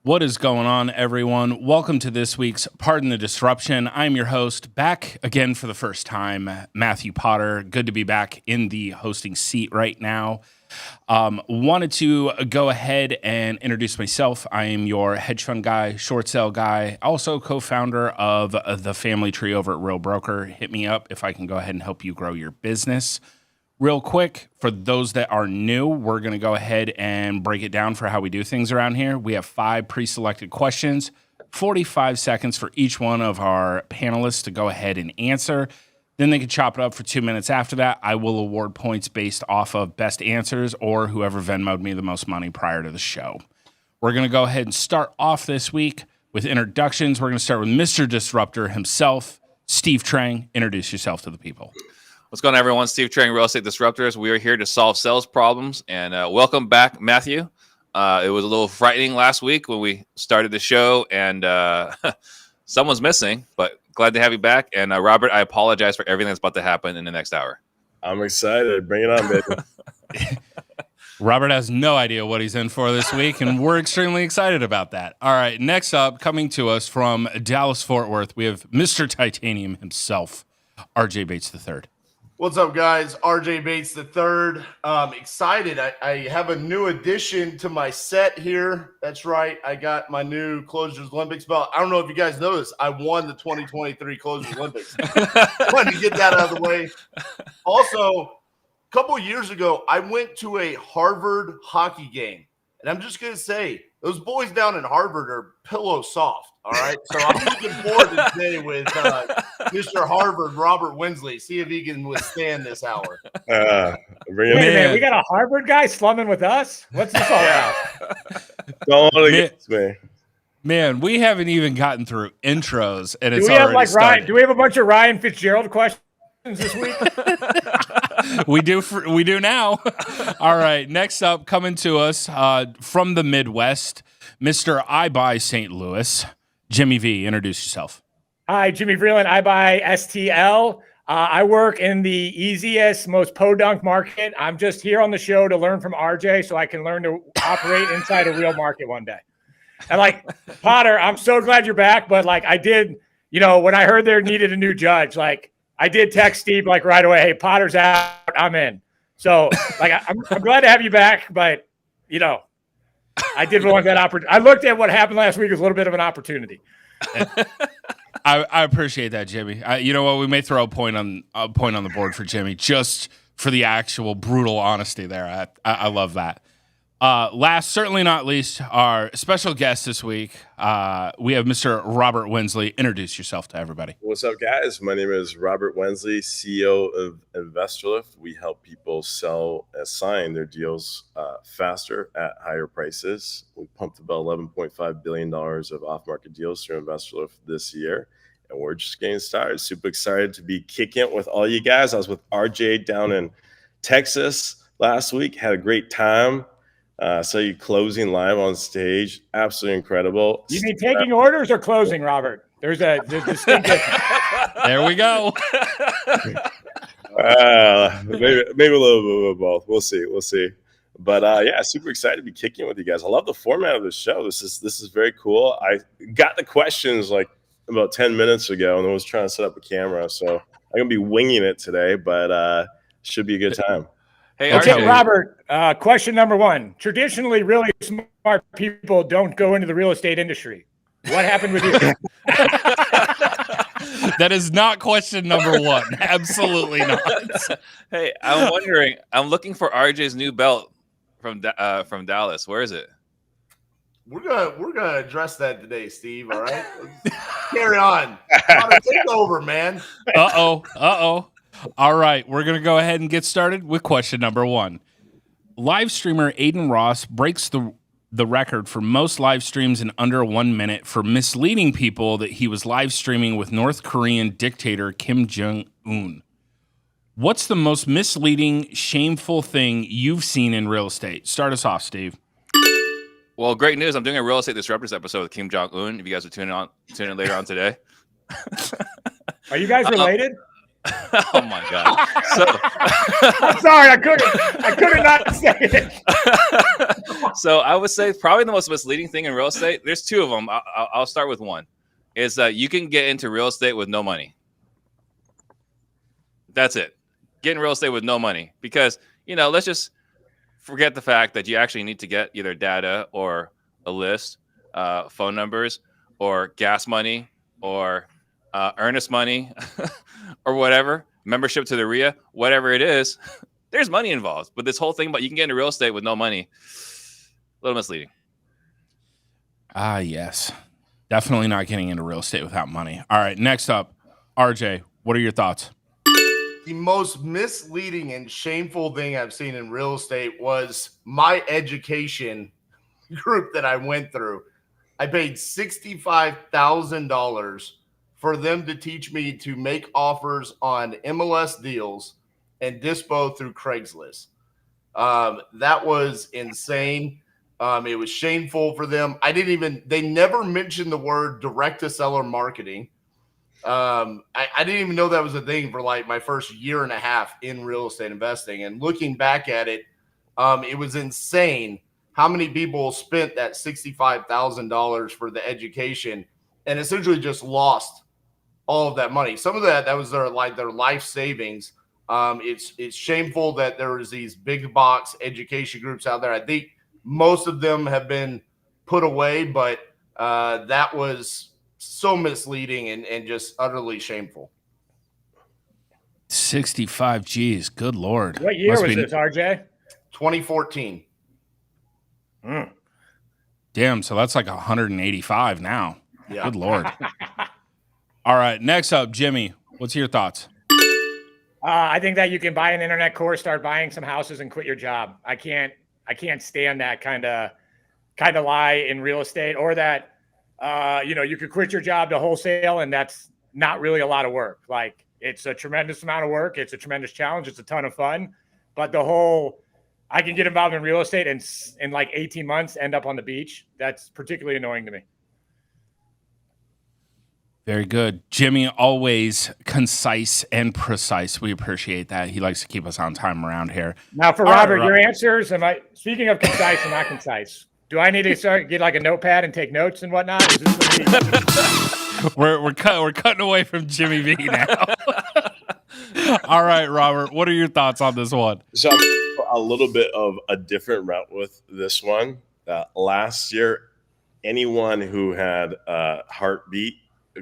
What is going on, everyone? Welcome to this week's Pardon the Disruption. I'm your host, back again for the first time, Matthew Potter. Good to be back in the hosting seat right now. Wanted to go ahead and introduce myself. I am your hedge fund guy, short sale guy, also co-founder of the family tree over at Real Broker. Hit me up if I can go ahead and help you grow your business. Real quick, for those that are new, we're going to go ahead and break it down for how we do things around here. We have 5 pre-selected questions, 45 seconds for each one of our panelists to go ahead and answer. Then they can chop it up for 2 minutes after that. I will award points based off of best answers or whoever Venmo'd me the most money prior to the show. We're going to go ahead and start off this week with introductions. We're going to start with Mr. Disruptor himself, Steve Trang. Introduce yourself to the people. What's going on, everyone? Steve Trang, Real Estate Disruptors. We are here to solve sales problems. And welcome back, Matthew. It was a little frightening last week when we started the show, and someone's missing, but glad to have you back. And Robert, I apologize for everything that's about to happen in the next hour. I'm excited. Bring it on, baby. Robert has no idea what he's in for this week, and we're extremely excited about that. All right, next up, coming to us from Dallas-Fort Worth, we have Mr. Titanium himself, RJ Bates III. What's up, guys? RJ Bates III. Excited. I have a new addition to my set here. That's right. I got my new Closers Olympics belt. I don't know if you guys know this. I won the 2023 Closers Olympics. Wanted to get that out of the way. Also, a couple of years ago, I went to a Harvard hockey game. And I'm just going to say, those boys down in Harvard are pillow soft, all right? So I'm looking forward to today with Mr. Harvard, Robert Wensley, see if he can withstand this hour. Wait a minute, we got a Harvard guy slumming with us? What's this all about? Don't want to get me. Man, we haven't even gotten through intros, and it's do we have already started. Ryan? Do we have a bunch of Ryan Fitzgerald questions this week? We do now. All right, next up, coming to us from the Midwest, Mr. I Buy St. Louis, Jimmy V. Introduce yourself. Hi, Jimmy Vreeland. I buy STL. I work in the easiest, most podunk market. I'm just here on the show to learn from RJ so I can learn to operate inside a real market one day. And Potter, I'm so glad you're back. But I did, when I heard there needed a new judge, I did text Steve right away. Hey, Potter's out. I'm in. So I'm glad to have you back. But I did want that opportunity. I looked at what happened last week as a little bit of an opportunity. I appreciate that, Jimmy. You know what? We may throw a point on the board for Jimmy just for the actual brutal honesty there. I love that. Last, certainly not least, our special guest this week, we have Mr. Robert Wensley. Introduce yourself to everybody. What's up, guys? My name is Robert Wensley, CEO of InvestorLift. We help people sell and sign their deals faster at higher prices. We pumped about $11.5 billion of off-market deals through InvestorLift this year, and we're just getting started. Super excited to be kicking it with all you guys. I was with RJ down in Texas last week. Had a great time. So you closing live on stage, absolutely incredible. You mean taking orders or closing, Robert? There's a distinct difference. There we go. Maybe a little bit of both. We'll see. But yeah, super excited to be kicking with you guys. I love the format of the show. This is very cool. I got the questions about 10 minutes ago, and I was trying to set up a camera. So I'm gonna be winging it today, but should be a good time. Hey, okay, RJ. Robert, question number 1. Traditionally, really smart people don't go into the real estate industry. What happened with you? That is not question number 1. Absolutely not. Hey, I'm wondering. I'm looking for RJ's new belt from Dallas. Where is it? We're gonna address that today, Steve. All right, carry on. Take over, man. Uh-oh. All right, we're going to go ahead and get started with question number 1. Live streamer Aiden Ross breaks the record for most live streams in under 1 minute for misleading people that he was live streaming with North Korean dictator Kim Jong-un. What's the most misleading, shameful thing you've seen in real estate? Start us off, Steve. Well, great news. I'm doing a Real Estate Disruptors episode with Kim Jong-un. If you guys are tuning in later on today. Are you guys related? Oh my God! So I'm sorry, I couldn't not say it. so I would say probably the most misleading thing in real estate. There's two of them. I'll start with one. Is that you can get into real estate with no money. That's it. Get in real estate with no money because let's just forget the fact that you actually need to get either data or a list, phone numbers, or gas money, or earnest money, or whatever, membership to the RIA, whatever it is. There's money involved. But this whole thing about you can get into real estate with no money, a little misleading. Ah, yes. Definitely not getting into real estate without money. All right, next up, RJ, what are your thoughts? The most misleading and shameful thing I've seen in real estate was my education group that I went through. I paid $65,000 for them to teach me to make offers on MLS deals and dispo through Craigslist. That was insane. It was shameful for them. They never mentioned the word direct to seller marketing. I didn't even know that was a thing for like my first year and a half in real estate investing. And looking back at it, it was insane how many people spent that $65,000 for the education and essentially just lost all of that money. Some of that was their life savings. It's shameful that there was these big box education groups out there. I think most of them have been put away, but that was so misleading and just utterly shameful. 65 G's. Good Lord. What year was this, RJ? 2014. Damn, so that's like 185 now. Yeah. Good Lord. All right, next up, Jimmy, what's your thoughts? I think that you can buy an internet course, start buying some houses, and quit your job. I can't stand that kind of lie in real estate, or that you could quit your job to wholesale, and that's not really a lot of work. Like, it's a tremendous amount of work. It's a tremendous challenge. It's a ton of fun. But the whole, I can get involved in real estate and in like 18 months end up on the beach. That's particularly annoying to me. Very good. Jimmy, always concise and precise. We appreciate that. He likes to keep us on time around here. Now for Robert, your answers, speaking of concise and not concise, do I need to get like a notepad and take notes and whatnot? Is this we're cutting away from Jimmy V now. All right, Robert, what are your thoughts on this one? So I'm a little bit of a different route with this one. Last year, anyone who had a heartbeat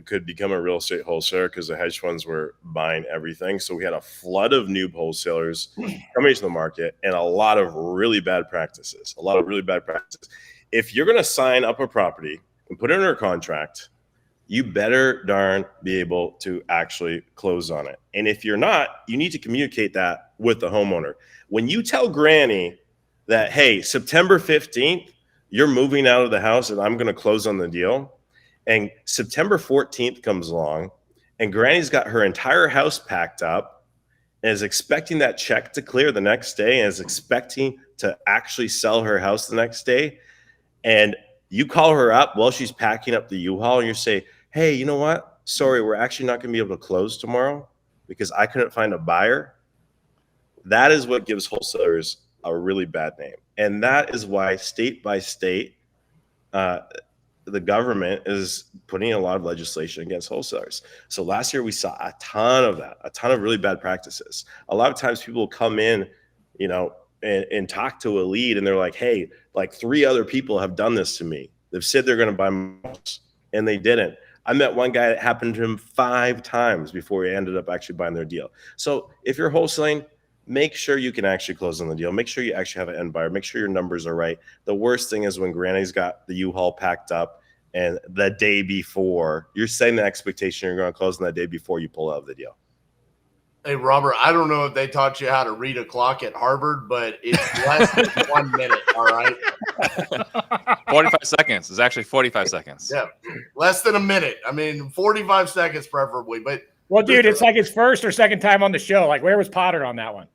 could become a real estate wholesaler because the hedge funds were buying everything. So we had a flood of new wholesalers coming to the market and a lot of really bad practices. If you're going to sign up a property and put it under a contract, you better darn be able to actually close on it. And if you're not, you need to communicate that with the homeowner. When you tell Granny that, hey, September 15th, you're moving out of the house and I'm going to close on the deal, and September 14th comes along and Granny's got her entire house packed up and is expecting that check to clear the next day and is expecting to actually sell her house the next day, and you call her up while she's packing up the U-Haul and you say, hey, you know what? Sorry, we're actually not going to be able to close tomorrow because I couldn't find a buyer. That is what gives wholesalers a really bad name. And that is why state by state, the government is putting a lot of legislation against wholesalers. So last year we saw a ton of that, a ton of really bad practices. A lot of times people come in, and talk to a lead and they're like, hey, like 3 other people have done this to me. They've said they're going to buy my house and they didn't. I met one guy that happened to him 5 times before he ended up actually buying their deal. So if you're wholesaling, make sure you can actually close on the deal. Make sure you actually have an end buyer. Make sure your numbers are right. The worst thing is when Granny's got the U-Haul packed up and the day before, you're setting the expectation you're going to close on that day before you pull out of the deal. Hey, Robert, I don't know if they taught you how to read a clock at Harvard, but it's less than 1 minute, all right? 45 seconds. It's actually 45 seconds. Yeah, less than a minute. 45 seconds preferably. But well, dude, it's like his first or second time on the show. Like, where was Potter on that one?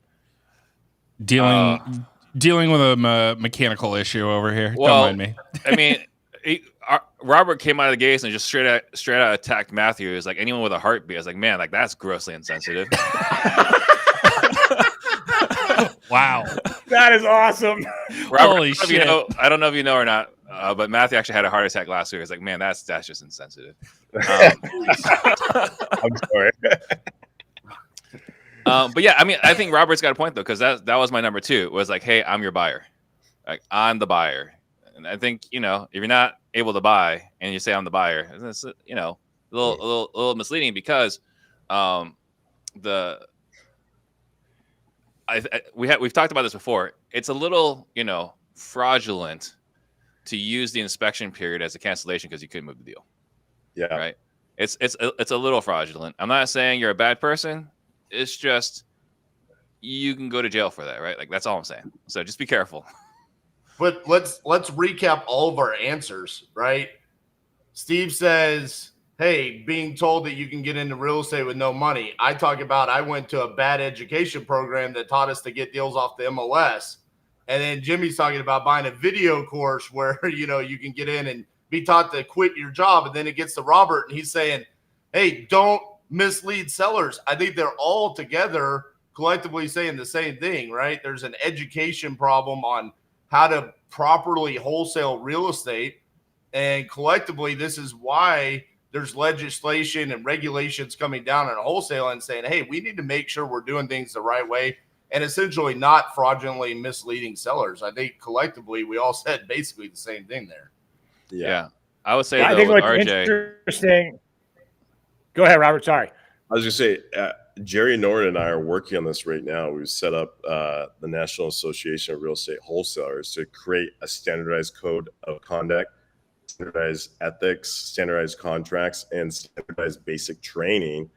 Dealing with a mechanical issue over here. Well, Don't mind me. Robert came out of the gates and just straight out attacked Matthew. He was like, anyone with a heartbeat. I was like, man, like that's grossly insensitive. Wow. That is awesome. Robert, Holy shit. I don't know if you know or not, but Matthew actually had a heart attack last week. I was like, man, that's just insensitive. I'm sorry. But yeah, I mean, I think Robert's got a point though, because that was my number 2. Was like, hey, I'm your buyer. Like, I'm the buyer. And I think, if you're not able to buy and you say I'm the buyer, it's, a little misleading, because we've talked about this before. It's a little, fraudulent to use the inspection period as a cancellation because you couldn't move the deal. Yeah. Right. It's a little fraudulent. I'm not saying you're a bad person. It's just you can go to jail for that, right? Like, that's all I'm saying. So just be careful. But let's recap all of our answers, right? Steve says, hey, being told that you can get into real estate with no money. I talk about I went to a bad education program that taught us to get deals off the MLS. And then Jimmy's talking about buying a video course where, you can get in and be taught to quit your job. And then it gets to Robert and he's saying, hey, don't mislead sellers. I think they're all together collectively saying the same thing, right? There's an education problem on how to properly wholesale real estate. And collectively, this is why there's legislation and regulations coming down on wholesale and saying, hey, we need to make sure we're doing things the right way and essentially not fraudulently misleading sellers. I think collectively, we all said basically the same thing there. Yeah. I would say, I though, think with what's RJ. interesting. Go ahead, Robert. Sorry. I was going to say, Jerry Norton and I are working on this right now. We've set up the National Association of Real Estate Wholesalers to create a standardized code of conduct, standardized ethics, standardized contracts, and standardized basic training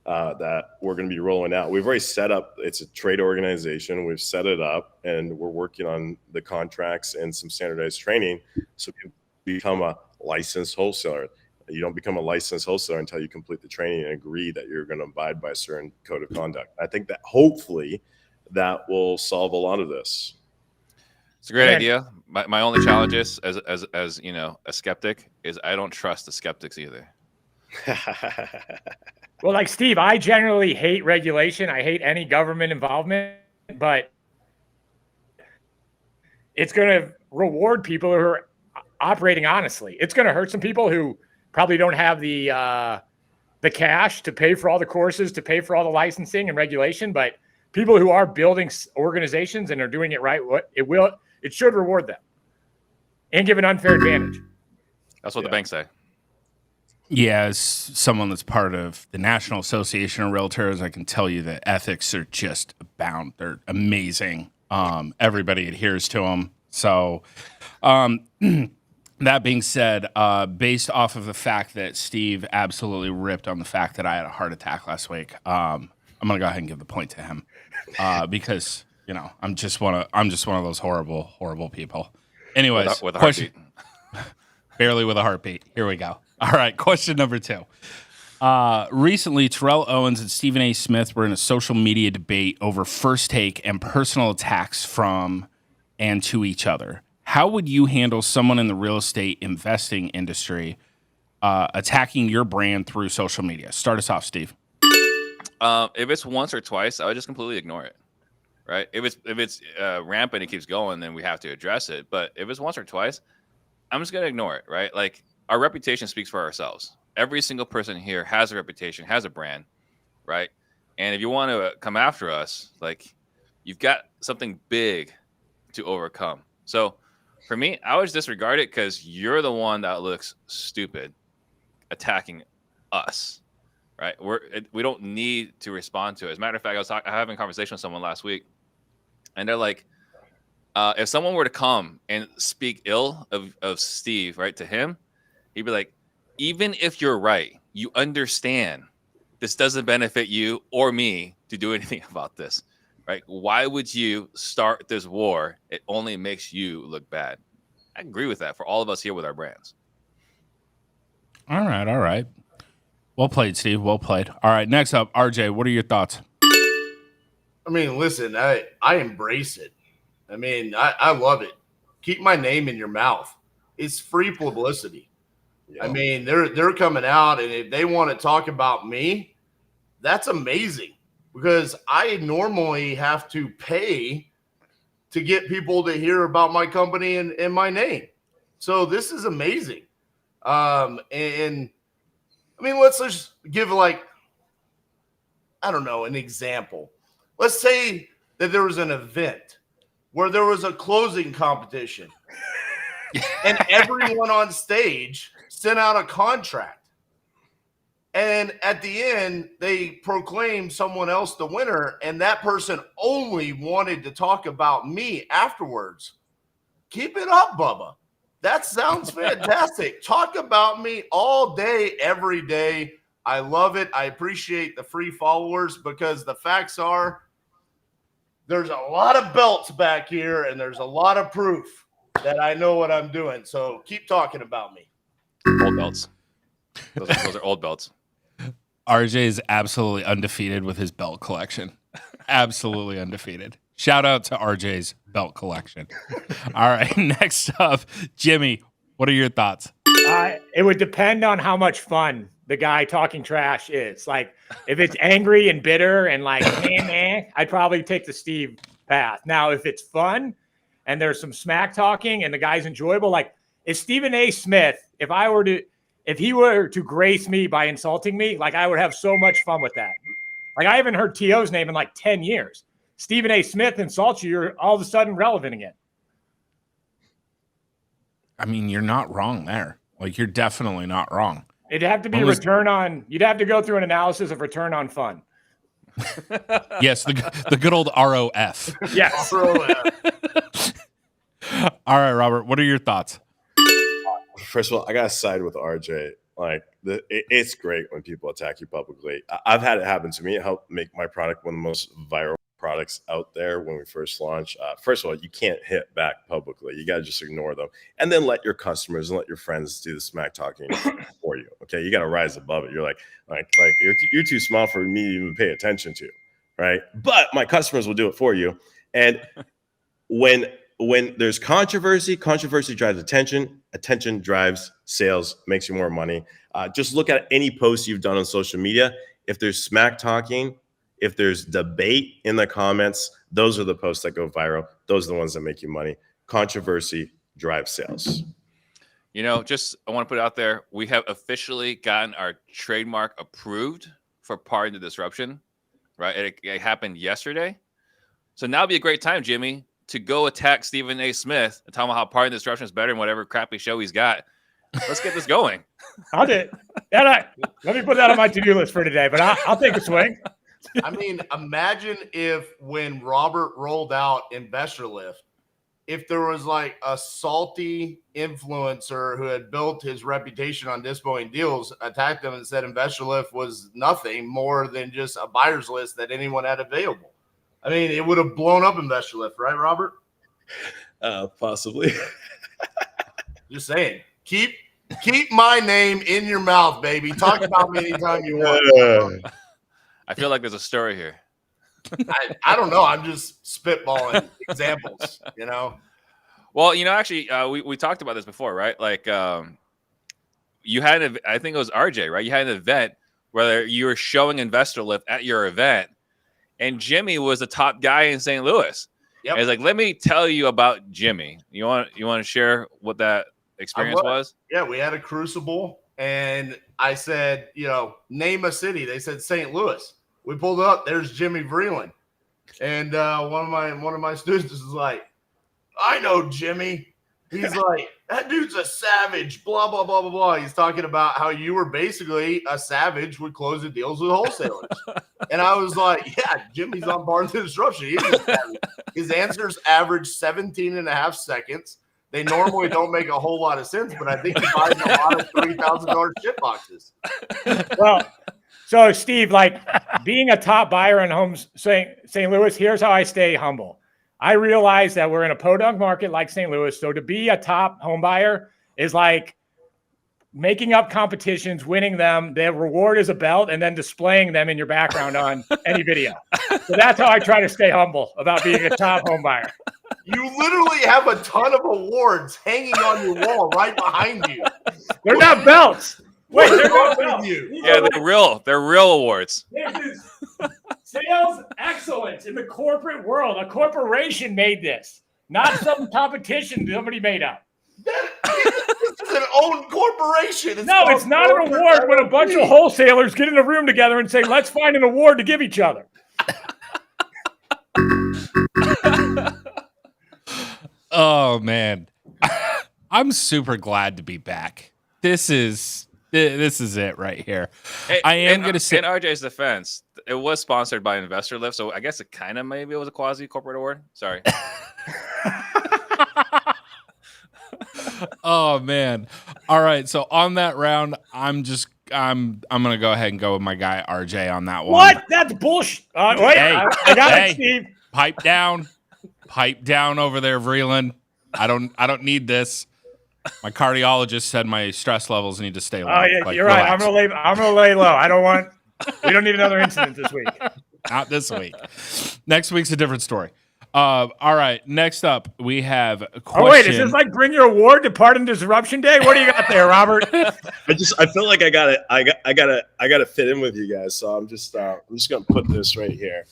that we're going to be rolling out. We've already set up, it's a trade organization. We've set it up and we're working on the contracts and some standardized training so you can become a licensed wholesaler. You don't become a licensed wholesaler until you complete the training and agree that you're going to abide by a certain code of conduct. I think that hopefully that will solve a lot of this. It's a great idea. My only challenge is, as a skeptic, is I don't trust the skeptics either. Well, like Steve, I generally hate regulation. I hate any government involvement, but it's going to reward people who are operating honestly. It's going to hurt some people who probably don't have the cash to pay for all the courses, to pay for all the licensing and regulation. But people who are building organizations and are doing it right, it should reward them and give an unfair advantage. That's what the banks say. Yeah, as someone that's part of the National Association of Realtors, I can tell you that ethics are just abound. They're amazing. Everybody adheres to them. So, that being said, based off of the fact that Steve absolutely ripped on the fact that I had a heart attack last week, I'm gonna go ahead and give the point to him because I'm just one of those horrible people. Anyways, with a question, heartbeat. barely with a heartbeat. Here we go. All right, question number 2. Recently, Terrell Owens and Stephen A. Smith were in a social media debate over First Take and personal attacks from and to each other. How would you handle someone in the real estate investing industry attacking your brand through social media? Start us off, Steve. If it's once or twice, I would just completely ignore it. Right? If it's rampant, it keeps going, then we have to address it. But if it's once or twice, I'm just gonna ignore it. Right? Like, our reputation speaks for ourselves. Every single person here has a reputation, has a brand, right? And if you want to come after us, like, you've got something big to overcome. So for me, I would disregard it because you're the one that looks stupid attacking us, right? We don't need to respond to it. As a matter of fact, I was having a conversation with someone last week, and they're like, if someone were to come and speak ill of Steve, right, to him, he'd be like, even if you're right, you understand this doesn't benefit you or me to do anything about this, right? Why would you start this war? It only makes you look bad. I agree with that for all of us here with our brands. All right. Well played, Steve. Well played. All right, next up, RJ, what are your thoughts? I mean, listen, I embrace it. I mean, I love it. Keep my name in your mouth. It's free publicity. I mean, they're coming out, and if they want to talk about me, that's amazing, because I normally have to pay to get people to hear about my company and my name. So this is amazing. And I mean, let's just give I don't know, an example. Let's say that there was an event where there was a closing competition and everyone on stage sent out a contract. And at the end, they proclaimed someone else the winner, and that person only wanted to talk about me afterwards. Keep it up, Bubba. That sounds fantastic. Talk about me all day, every day. I love it. I appreciate the free followers, because the facts are there's a lot of belts back here, and there's a lot of proof that I know what I'm doing. So keep talking about me. Old belts. Those are old belts. RJ is absolutely undefeated with his belt collection. Absolutely undefeated. Shout out to RJ's belt collection. All right, next up, Jimmy, what are your thoughts? It would depend on how much fun the guy talking trash is. Like, if it's angry and bitter and like, I'd probably take the Steve path. Now, if it's fun and there's some smack talking and the guy's enjoyable, like, if Stephen A. Smith, if he were to grace me by insulting me, like, I would have so much fun with that. Like, I haven't heard T.O.'s name in like 10 years. Stephen A. Smith insults you, you're all of a sudden relevant again. I mean, you're not wrong there. Like, you're definitely not wrong. It'd have to be you'd have to go through an analysis of return on fun. Yes, the good old ROF. Yes. All right, Robert, what are your thoughts? First of all, I got to side with RJ. Like, it's great when people attack you publicly. I've had it happen to me. It helped make my product one of the most viral products out there when we first launched. First of all, you can't hit back publicly. You got to just ignore them, and then let your customers and let your friends do the smack talking for you. Okay, you got to rise above it. You're like you're too small for me to even pay attention to, right? But my customers will do it for you. And when there's controversy drives attention drives sales, makes you more money. Just look at any post you've done on social media. If there's smack talking, if there's debate in the comments, those are the posts that go viral. Those are the ones that make you money. Controversy drives sales. You know, I want to put it out there. We have officially gotten our trademark approved for Pardon the Disruption, right? It happened yesterday. So now would be a great time, Jimmy, to go attack Stephen A. Smith and tell him how Pardon the Disruption is better than whatever crappy show he's got. Let's get this going. I'll do it. Let me put that on my to-do list for today, but I'll take a swing. I mean, imagine if when Robert rolled out Investor Lift, if there was like a salty influencer who had built his reputation on dispoing deals, attacked them and said Investor Lift was nothing more than just a buyer's list that anyone had available. I mean, it would have blown up Investor Lift, right, Robert? Possibly. Just saying. Keep my name in your mouth, baby. Talk about me anytime you want. I feel like there's a story here. I don't know. I'm just spitballing examples, you know? Well, you know, actually, we talked about this before, right? Like, you had, I think it was RJ, right? You had an event where you were showing Investor Lift at your event, and Jimmy was the top guy in St. Louis. Yep. It's like, let me tell you about Jimmy. You want to share what that experience was? Yeah, we had a crucible, and I said, you know, name a city. They said St. Louis. We pulled up. There's Jimmy Vreeland, and one of my students is like, I know Jimmy. He's like, that dude's a savage. Blah blah blah blah blah. He's talking about how you were basically a savage with closing deals with wholesalers, and I was like, yeah, Jimmy's on Pardon the Disruption. He's a savage. His answers average 17 and a half seconds. They normally don't make a whole lot of sense, but I think he buys a lot of $3,000 shit boxes. Well, so Steve, like being a top buyer in homes, St. Louis, here's how I stay humble. I realize that we're in a podunk market like St. Louis. So to be a top home buyer is like making up competitions, winning them. The reward is a belt and then displaying them in your background on any video. So that's how I try to stay humble about being a top home buyer. You literally have a ton of awards hanging on your wall right behind you. They're not belts. Wait, What's they're wrong not with belts. you? These Yeah, are like- they're real awards. This is sales excellence in the corporate world. A corporation made this, not some competition somebody made up. This is an owned corporation. No, it's not an award when a bunch of wholesalers get in a room together and say, let's find an award to give each other. Oh man, I'm super glad to be back. This is it right here. I am going to say, in RJ's defense, it was sponsored by Investor Lift, so I guess it kind of maybe it was a quasi corporate award. Sorry. oh man. All right, so on that round, I'm gonna go ahead and go with my guy RJ on that one. What? That's bullshit. Wait, Hey, I got hey. it, Steve. Pipe down over there, Vreeland. I don't need this. My cardiologist said my stress levels need to stay low. Oh yeah, Like, you're right. relax. I'm gonna lay low. We don't need another incident this week. Not this week. Next week's a different story. All right. Next up, we have a question. Oh wait, is this like bring your award to Pardon Disruption Day? What do you got there, Robert? I feel like I gotta fit in with you guys. So I'm just gonna put this right here.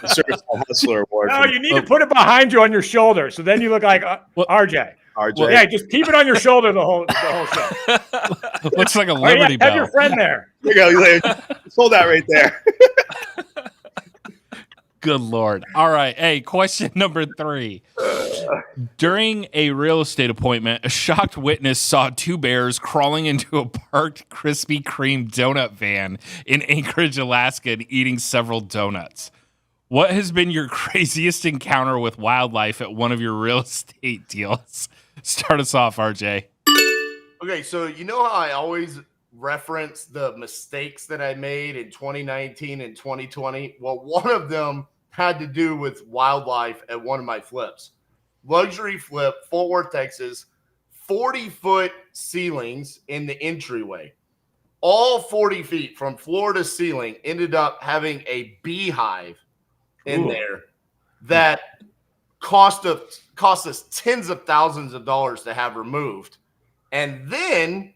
Certified Hustler Award. No, you need to put it behind you on your shoulder, so then you look like RJ. RJ. Yeah, just keep it on your shoulder the whole show. Looks like a Oh, yeah, Liberty have your Bell. friend there. There you go. Just hold that right there. Good Lord. All right. Hey, question number 3. During a real estate appointment, a shocked witness saw 2 bears crawling into a parked Krispy Kreme donut van in Anchorage, Alaska, and eating several donuts. What has been your craziest encounter with wildlife at one of your real estate deals? Start us off, RJ. Okay, so you know how I always reference the mistakes that I made in 2019 and 2020? Well, one of them had to do with wildlife at one of my flips. Luxury flip, Fort Worth, Texas, 40-foot ceilings in the entryway. All 40 feet from floor to ceiling ended up having a beehive in there that cost us tens of thousands of dollars to have removed. And then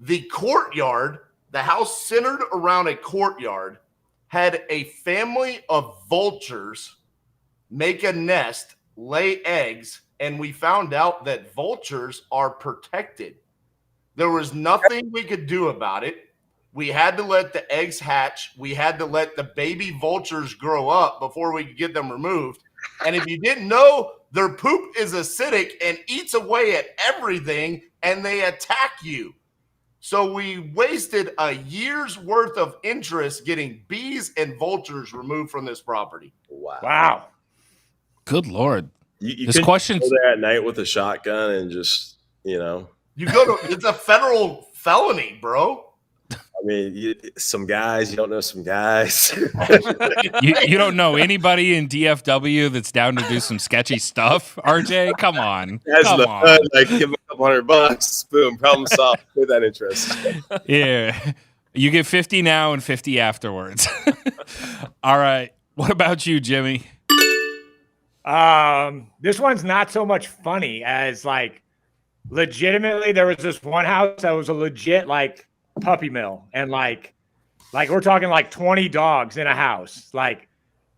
the courtyard, the house centered around a courtyard, had a family of vultures make a nest, lay eggs, and we found out that vultures are protected. There was nothing we could do about it. We had to let the eggs hatch. We had to let the baby vultures grow up before we could get them removed. And if you didn't know, their poop is acidic and eats away at everything, and they attack you. So we wasted a year's worth of interest getting bees and vultures removed from this property. Wow. Good Lord. You This could question- go there at night with a shotgun and just, You go to it's a federal felony, bro. I mean, some guys, you don't know some guys. You don't know anybody in DFW that's down to do some sketchy stuff, RJ? Come on. That's Come the on. fun. Like, give them a couple $100, boom, problem solved. With that interest. Yeah. You get 50 now and 50 afterwards. All right. What about you, Jimmy? This one's not so much funny as like legitimately there was this one house that was a legit like puppy mill, and like we're talking like 20 dogs in a house. Like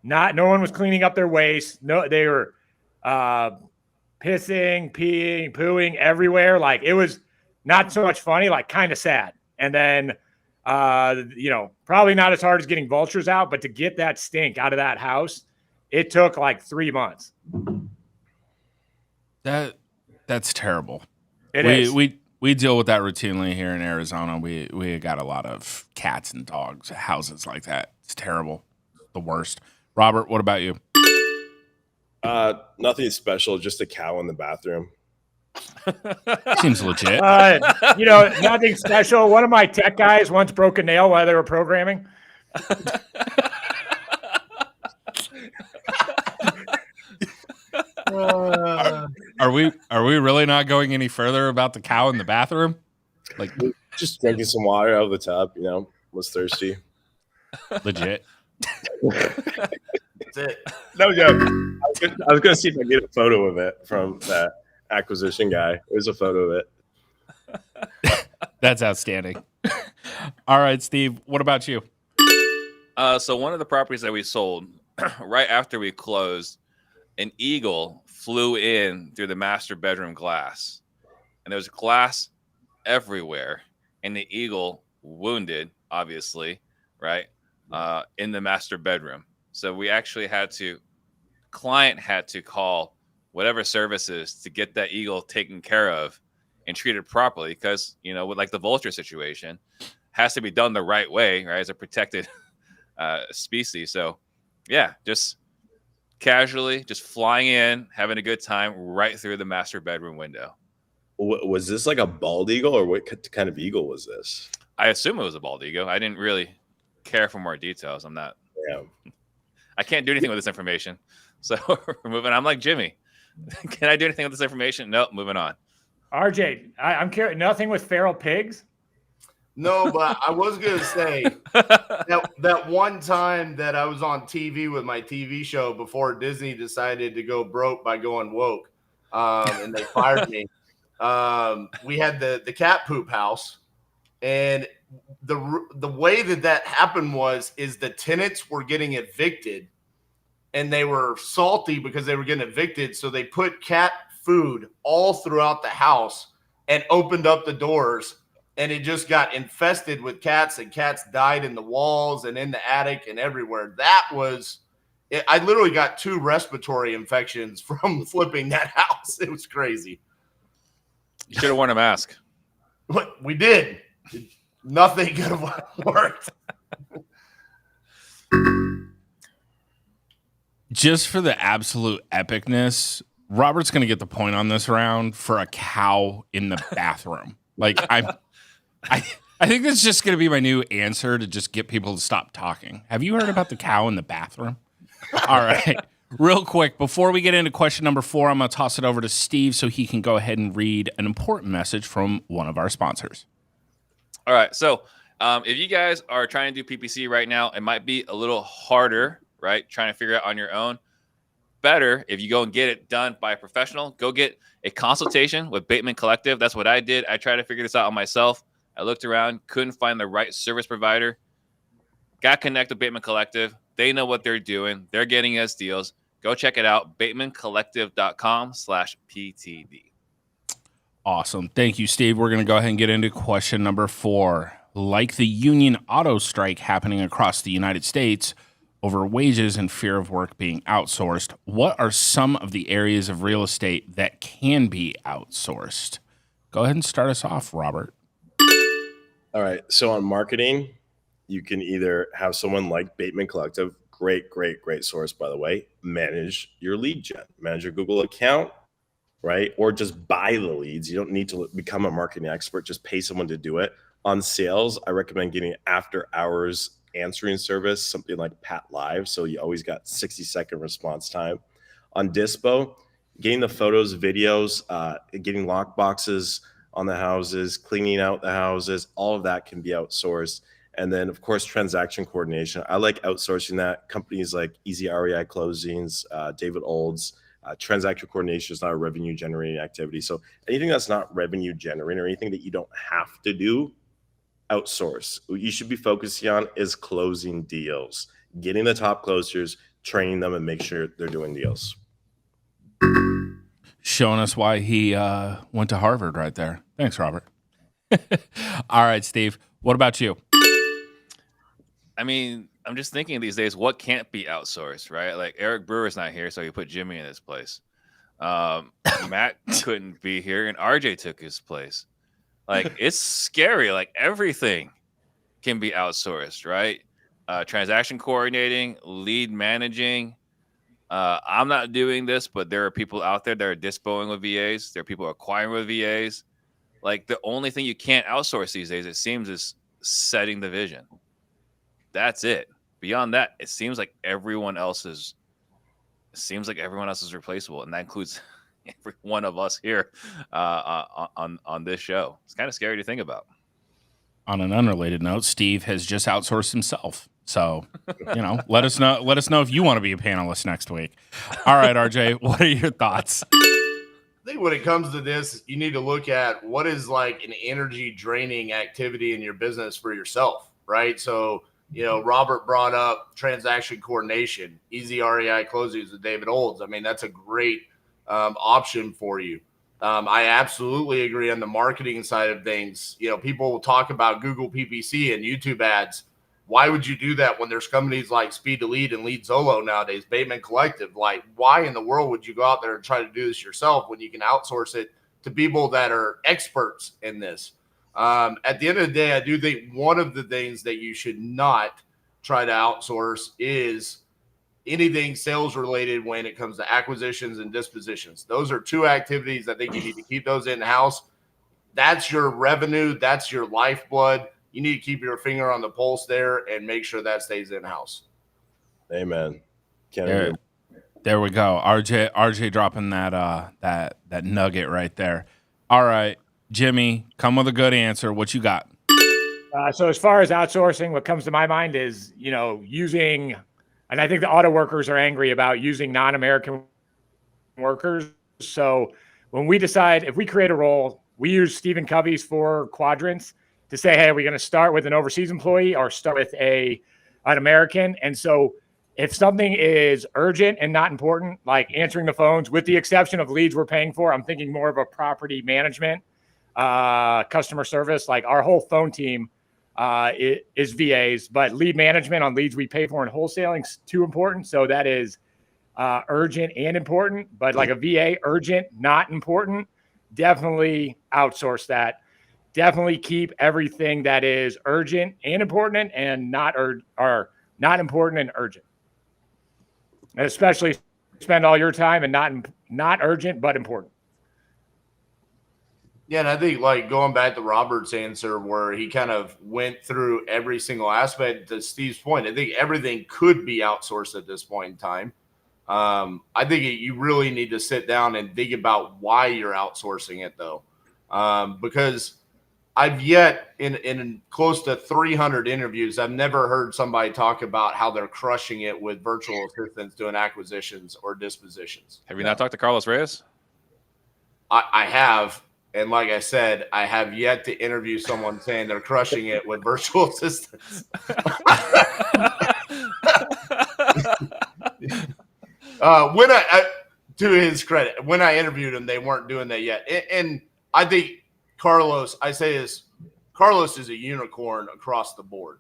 no one was cleaning up their waste. No, they were pissing, peeing, pooing everywhere. Like it was not so much funny, like kind of sad. And then probably not as hard as getting vultures out, but to get that stink out of that house, it took like 3 months. That's terrible. It is. We deal with that routinely here in Arizona. We got a lot of cats and dogs, houses like that. It's terrible. The worst. Robert, what about you? Nothing special, just a cow in the bathroom. Seems legit. Nothing special. One of my tech guys once broke a nail while they were programming. Are we really not going any further about the cow in the bathroom? Like Just drinking some water out of the tub, was thirsty. legit. That's it. No joke. I was gonna see if I get a photo of it from that acquisition guy. There's a photo of it. That's outstanding. All right, Steve, what about you? So one of the properties that we sold right after we closed, an eagle flew in through the master bedroom glass, and there was glass everywhere, and the eagle wounded, obviously, right, in the master bedroom. So we actually client had to call whatever services to get that eagle taken care of and treated properly, because, with like the vulture situation, has to be done the right way, right, as a protected species. So yeah, just casually just flying in, having a good time right through the master bedroom window. Was this like a bald eagle, or what kind of eagle was this? I assume it was a bald eagle. I didn't really care for more details. I can't do anything with this information. So we're moving. I'm like Jimmy. Can I do anything with this information? Nope. Moving on. RJ, I'm curious. Nothing with feral pigs? No, but I was going to say that one time that I was on TV with my TV show before Disney decided to go broke by going woke, and they fired me. We had the cat poop house, and the way that happened is the tenants were getting evicted, and they were salty because they were getting evicted. So they put cat food all throughout the house and opened up the doors, and it just got infested with cats, and cats died in the walls and in the attic and everywhere. I literally got 2 respiratory infections from flipping that house. It was crazy. You should have worn a mask. What we did, nothing could have worked. Just for the absolute epicness, Robert's going to get the point on this round for a cow in the bathroom. Like I think that's just going to be my new answer to just get people to stop talking. Have you heard about the cow in the bathroom? All right. Real quick, before we get into question number 4, I'm going to toss it over to Steve so he can go ahead and read an important message from one of our sponsors. All right. So if you guys are trying to do PPC right now, it might be a little harder, right? Trying to figure it out on your own. Better if you go and get it done by a professional. Go get a consultation with Bateman Collective. That's what I did. I tried to figure this out on myself. I looked around, couldn't find the right service provider. Got connected with Bateman Collective. They know what they're doing. They're getting us deals. Go check it out, batemancollective.com/PTD. Awesome. Thank you, Steve. We're going to go ahead and get into question number 4. Like the union auto strike happening across the United States over wages and fear of work being outsourced, what are some of the areas of real estate that can be outsourced? Go ahead and start us off, Robert. All right. So on marketing, you can either have someone like Bateman Collective, great source, by the way, manage your lead gen, manage your Google account, right? Or just buy the leads. You don't need to become a marketing expert. Just pay someone to do it. On sales, I recommend getting after hours answering service, something like Pat Live. So you always got 60-second response time. On Dispo, getting the photos, videos, getting lock boxes on the houses, cleaning out the houses, all of that can be outsourced. And then, of course, transaction coordination. I like outsourcing that. Companies like Easy REI Closings, David Olds, transaction coordination is not a revenue generating activity. So anything that's not revenue generating or anything that you don't have to do, outsource. What you should be focusing on is closing deals, getting the top closers, training them, and make sure they're doing deals. Showing us why he went to Harvard right there. Thanks, Robert. All right, Steve, what about you? I mean, I'm just thinking these days, what can't be outsourced, right? Like Eric Brewer's not here, so you put Jimmy in his place. Matt couldn't be here, and RJ took his place. Like, it's scary. Like, everything can be outsourced, right? Transaction coordinating, lead managing. I'm not doing this, but there are people out there that are dispoing with VAs. There are people acquiring with VAs. Like, the only thing you can't outsource these days, it seems, is setting the vision. That's it. Beyond that, it seems like everyone else is replaceable, and that includes every one of us here on this show. It's kind of scary to think about. On an unrelated note, Steve has just outsourced himself. So, let us know. Let us know if you want to be a panelist next week. All right, RJ, what are your thoughts? I think when it comes to this, you need to look at what is like an energy draining activity in your business for yourself, right? So, Robert brought up transaction coordination, easy REI closings with David Olds. I mean, that's a great option for you. I absolutely agree on the marketing side of things. People will talk about Google PPC and YouTube ads. Why would you do that when there's companies like Speed to Lead and Lead Solo nowadays, Bateman Collective? Like, why in the world would you go out there and try to do this yourself when you can outsource it to people that are experts in this? At the end of the day, I do think one of the things that you should not try to outsource is anything sales related when it comes to acquisitions and dispositions. Those are two activities I think you need to keep those in-house. That's your revenue. That's your lifeblood. You need to keep your finger on the pulse there and make sure that stays in-house. Amen. There we go. RJ dropping that nugget right there. All right, Jimmy, come with a good answer. What you got? So as far as outsourcing, what comes to my mind is, using, and I think the auto workers are angry about using non-American workers. So when we decide, if we create a role, we use Stephen Covey's 4 quadrants to say, hey, are we going to start with an overseas employee or start with an American? And so if something is urgent and not important, like answering the phones, with the exception of leads we're paying for, I'm thinking more of a property management, customer service. Like our whole phone team is VAs, but lead management on leads we pay for in wholesaling is too important. So that is urgent and important, but like a VA, urgent, not important, definitely outsource that. Definitely keep everything that is urgent and important and not important and urgent. And especially spend all your time and not urgent, but important. Yeah, and I think like going back to Robert's answer where he kind of went through every single aspect, to Steve's point, I think everything could be outsourced at this point in time. I think you really need to sit down and think about why you're outsourcing it though. Because I've yet in close to 300 interviews, I've never heard somebody talk about how they're crushing it with virtual assistants doing acquisitions or dispositions. Have you not talked to Carlos Reyes? I have. And like I said, I have yet to interview someone saying they're crushing it with virtual assistants. When I to his credit, when I interviewed him, they weren't doing that yet. And I think Carlos is a unicorn across the board.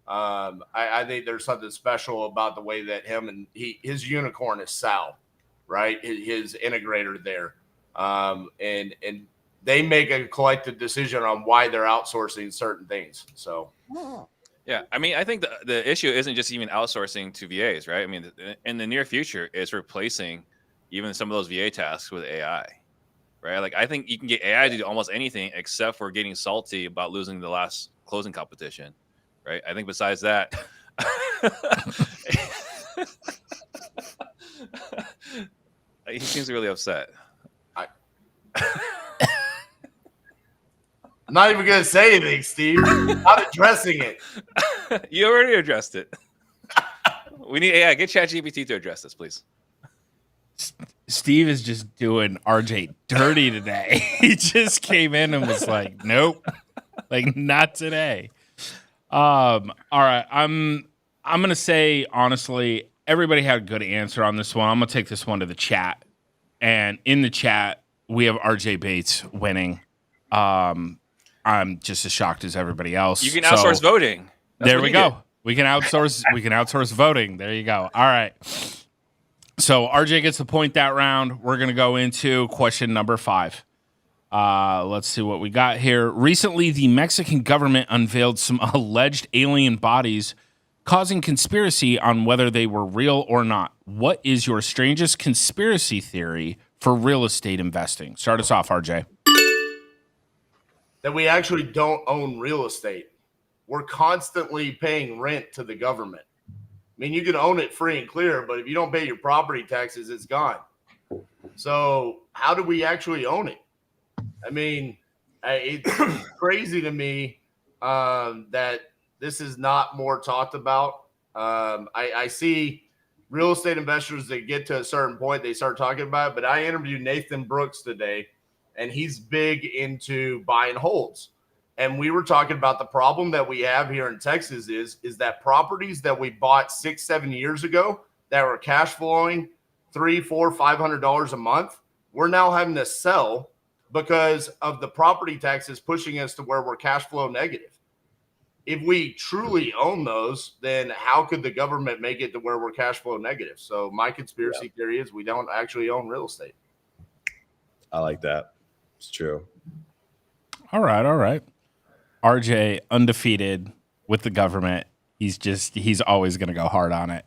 I think there's something special about the way that his unicorn is Sal, right? His integrator there. And they make a collective decision on why they're outsourcing certain things. So, yeah, I mean, I think the issue isn't just even outsourcing to VAs, right? I mean, in the near future, it's replacing even some of those VA tasks with AI, right? Like, I think you can get AI to do almost anything except for getting salty about losing the last closing competition, right? I think besides that, he seems really upset. I'm not even going to say anything, Steve. I'm not addressing it. You already addressed it. We need AI. Get ChatGPT to address this, please. Steve is just doing RJ dirty today. He just came in and was like, nope, like not today. All right. I'm going to say, honestly, everybody had a good answer on this one. I'm going to take this one to the chat. And in the chat, we have RJ Bates winning. I'm just as shocked as everybody else. You can outsource voting. There we go. We can outsource voting. There you go. All right. So RJ gets the point that round. We're going to go into question number 5. Let's see what we got here. Recently, the Mexican government unveiled some alleged alien bodies causing conspiracy on whether they were real or not. What is your strangest conspiracy theory for real estate investing? Start us off, RJ. That we actually don't own real estate. We're constantly paying rent to the government. I mean, you can own it free and clear, but if you don't pay your property taxes, it's gone. So how do we actually own it? I mean, it's crazy to me that this is not more talked about. I see real estate investors that get to a certain point, they start talking about it. But I interviewed Nathan Brooks today, and he's big into buy and holds. And we were talking about the problem that we have here in Texas is that properties that we bought 6-7 years ago that were cash flowing $300, $400, $500 a month, we're now having to sell because of the property taxes pushing us to where we're cash flow negative. If we truly own those, then how could the government make it to where we're cash flow negative? So my conspiracy theory is we don't actually own real estate. I like that. It's true. All right. RJ undefeated with the government. He's always going to go hard on it.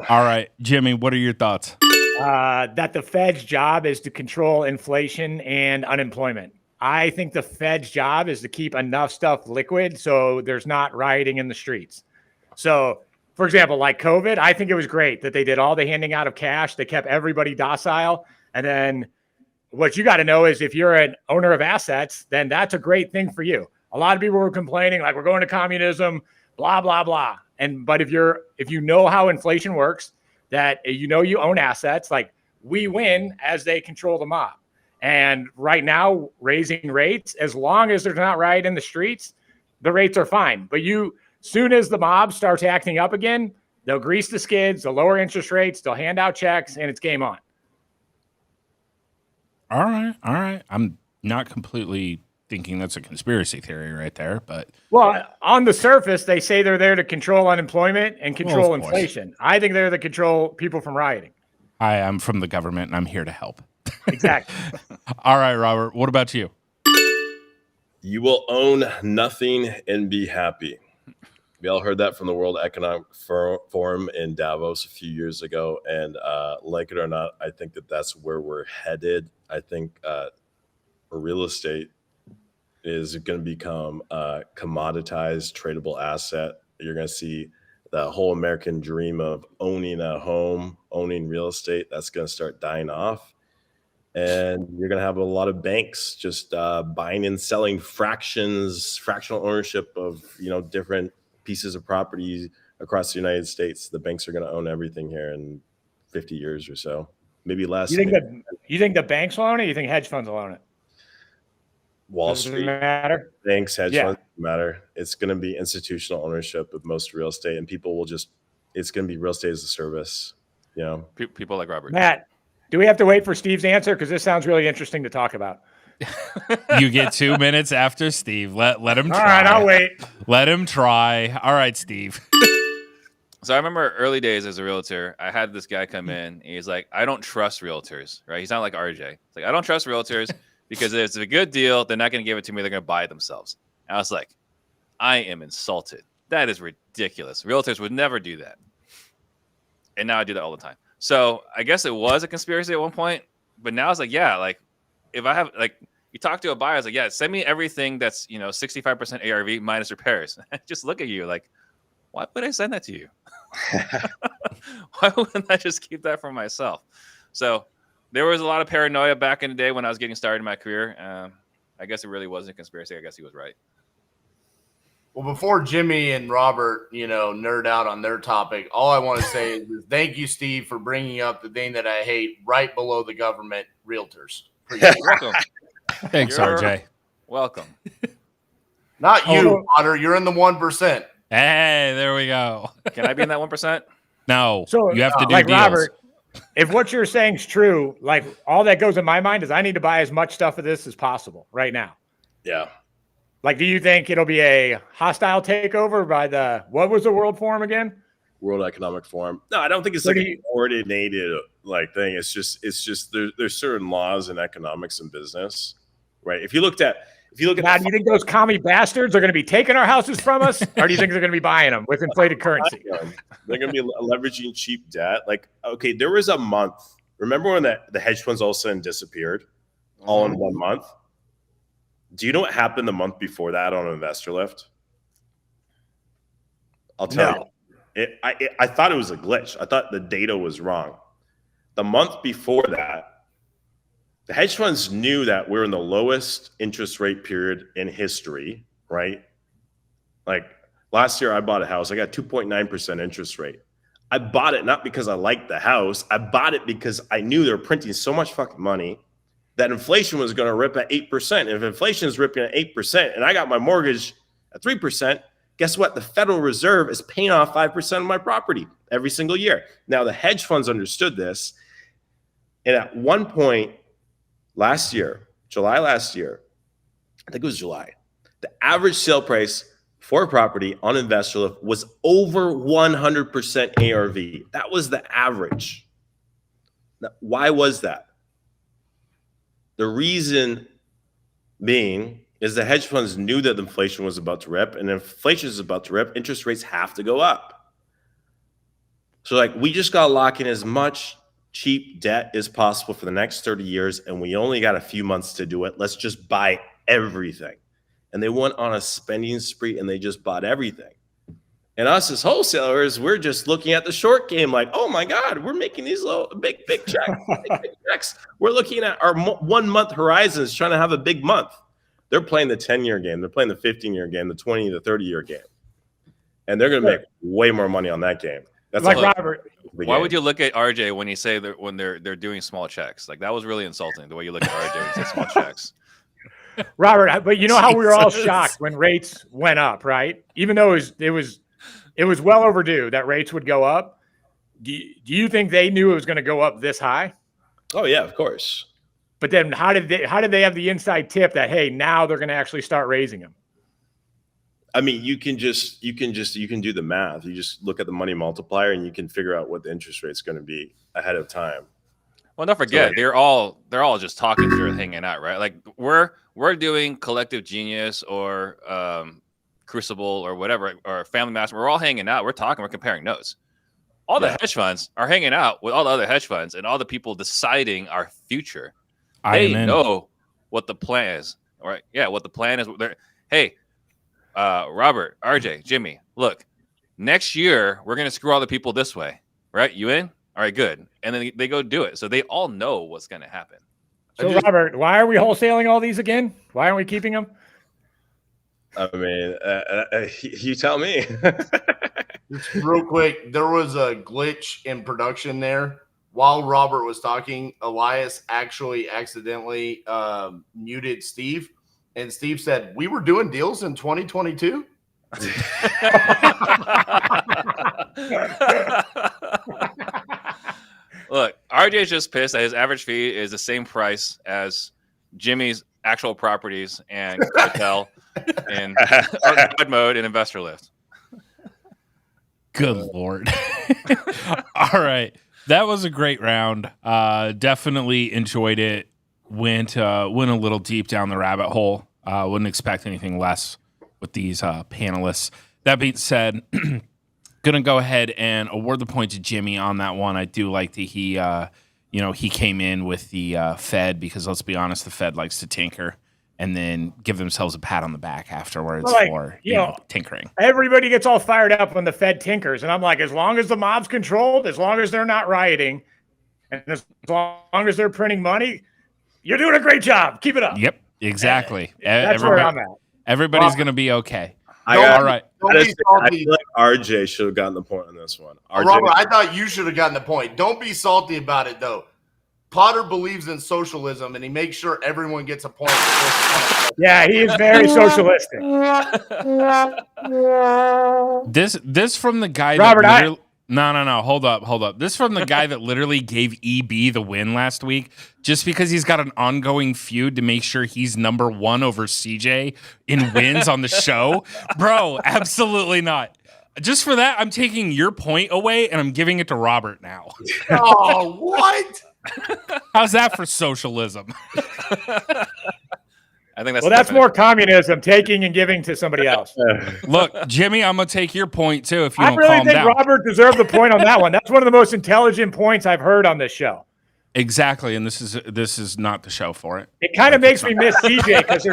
All right, Jimmy, what are your thoughts? That the Fed's job is to control inflation and unemployment. I think the Fed's job is to keep enough stuff liquid so there's not rioting in the streets. So, for example, like COVID, I think it was great that they did all the handing out of cash. They kept everybody docile. And then what you got to know is if you're an owner of assets, then that's a great thing for you. A lot of people were complaining like we're going to communism, blah, blah, blah. But if you know how inflation works, that you own assets, like we win as they control the mob. And right now, raising rates, as long as there's not riot in the streets, the rates are fine. But soon as the mob starts acting up again, they'll grease the skids, they'll lower interest rates, they'll hand out checks, and it's game on. All right. I'm not completely thinking that's a conspiracy theory right there, but on the surface, they say they're there to control unemployment and control inflation. I think they're to control people from rioting. Hi, I'm from the government and I'm here to help. Exactly. All right, Robert, what about you? You will own nothing and be happy. We all heard that from the World Economic Forum in Davos a few years ago. And like it or not, I think that's where we're headed. I think real estate is going to become a commoditized, tradable asset. You're going to see the whole American dream of owning a home, owning real estate, that's going to start dying off. And you're going to have a lot of banks just buying and selling fractional ownership of, different pieces of property across the United States. The banks are going to own everything here in 50 years or so, maybe less. You think the banks will own it? You think hedge funds will own it? Wall Street, matter. Banks, hedge funds matter. It's going to be institutional ownership of most real estate, and people will it's going to be real estate as a service. People like Robert. Matt, do we have to wait for Steve's answer? Because this sounds really interesting to talk about. You get 2 minutes after Steve. Let him try. All right, I'll wait. Let him try. All right, Steve. So I remember early days as a realtor, I had this guy come in. And he's like, I don't trust realtors, right? He's not like RJ. It's like, I don't trust realtors because if it's a good deal, they're not going to give it to me. They're going to buy it themselves. And I was like, I am insulted. That is ridiculous. Realtors would never do that. And now I do that all the time. So I guess it was a conspiracy at one point, but now it's like, yeah, like if I have, like, you talk to a buyer, it's like, yeah, send me everything that's, 65% ARV minus repairs. Just look at you like, why would I send that to you? Why wouldn't I just keep that for myself? So there was a lot of paranoia back in the day when I was getting started in my career. I guess it really wasn't a conspiracy. I guess he was right. Well, before Jimmy and Robert, nerd out on their topic, all I want to say is thank you, Steve, for bringing up the thing that I hate right below the government, realtors. Welcome. Thanks, RJ. Welcome. Not you, Potter. You're in the 1%. Hey, there we go. Can I be in that 1%? No, so you have to do like deals. Robert, if what you're saying is true, like all that goes in my mind is I need to buy as much stuff of this as possible right now. Yeah. Like, do you think it'll be a hostile takeover by what was the World Forum again? World Economic Forum. No, I don't think it's like a coordinated thing. It's just there's certain laws in economics and business, right? If you look at now, do you think those commie bastards are going to be taking our houses from us, or do you think they're going to be buying them with inflated currency? They're going to be leveraging cheap debt. Like, okay, there was a month. Remember when the hedge funds all of a sudden disappeared, all in 1 month? Do you know what happened the month before that on Investor Lift? I'll tell you. I thought it was a glitch. I thought the data was wrong. The month before that, the hedge funds knew that we're in the lowest interest rate period in history, right? Like Last year, I bought a house. I got 2.9% interest rate. I bought it not because I liked the house. I bought it because I knew they were printing so much fucking money that inflation was going to rip at 8%. If inflation is ripping at 8% and I got my mortgage at 3%, guess what? The Federal Reserve is paying off 5% of my property every single year. Now, the hedge funds understood this. And at one point last year, July last year, I think it was July, the average sale price for property on InvestorLift was over 100% ARV. That was the average. Now, why was that? The reason being is the hedge funds knew that inflation was about to rip, and if inflation is about to rip, interest rates have to go up. So like we just got to lock in as much cheap debt as possible for the next 30 years, and we only got a few months to do it. Let's just buy everything. And they went on a spending spree and they just bought everything. And us as wholesalers, we're just looking at the short game like, oh my God, we're making these little big checks. Big checks. We're looking at our 1 month horizons trying to have a big month. They're playing the 10-year game. They're playing the 15-year game, the 20, the 30-year game. And they're going to make way more money on that game. That's like Robert. Why would you look at RJ when you say that when they're doing small checks? Like that was really insulting the way you look at RJ and say small checks. Robert, but you know how we were all shocked when rates went up, right? Even though it was well overdue that rates would go up. Do you think they knew it was going to go up this high? Oh yeah, of course. But then how did they have the inside tip that hey, now they're going to actually start raising them? I mean, you can do the math. You just look at the money multiplier and you can figure out what the interest rate is going to be ahead of time. Well, don't forget, they're all just talking through and hanging out, right? Like we're doing Collective Genius or Crucible or whatever, or Family Master. We're all hanging out. We're talking. We're comparing notes. All the hedge funds are hanging out with all the other hedge funds and all the people deciding our future. They know what the plan is, right? Yeah, what the plan is. Hey, Robert, RJ, Jimmy, look, next year we're going to screw all the people this way, right? You in? All right, good. And then they go do it. So they all know what's going to happen. So, Robert, why are we wholesaling all these again? Why aren't we keeping them? I mean, you tell me. Just real quick, there was a glitch in production there. While Robert was talking, Elias actually accidentally muted Steve. And Steve said, we were doing deals in 2022. Look, RJ's just pissed that his average fee is the same price as Jimmy's actual properties and hotel and God mode and InvestorLift. Good Lord. All right. That was a great round. Definitely enjoyed it. Went a little deep down the rabbit hole. Wouldn't expect anything less with these panelists. That being said, gonna go ahead and award the point to Jimmy on that one. I do like that he came in with the Fed, because let's be honest, the Fed likes to tinker and then give themselves a pat on the back afterwards for tinkering. Everybody gets all fired up when the Fed tinkers, and I'm like, as long as the mob's controlled, as long as they're not rioting, and as long as they're printing money, you're doing a great job. Keep it up. Yep, exactly. That's where I'm at. Everybody's going to be okay. All right. I feel like RJ should have gotten the point on this one. Robert, I thought you should have gotten the point. Don't be salty about it, though. Potter believes in socialism, and he makes sure everyone gets a point. Yeah, he is very socialistic. This from the guy Robert, that literally... No. Hold up. This from the guy that literally gave EB the win last week just because he's got an ongoing feud to make sure he's number one over CJ in wins on the show. Bro, absolutely not. Just for that, I'm taking your point away and I'm giving it to Robert now. Oh, what? How's that for socialism? I think that's more communism, taking and giving to somebody else. Look, Jimmy, I'm gonna take your point too. If you I don't really calm think down. Robert deserved the point on that one. That's one of the most intelligent points I've heard on this show. Exactly, and this is not the show for it. It kind of makes me miss CJ because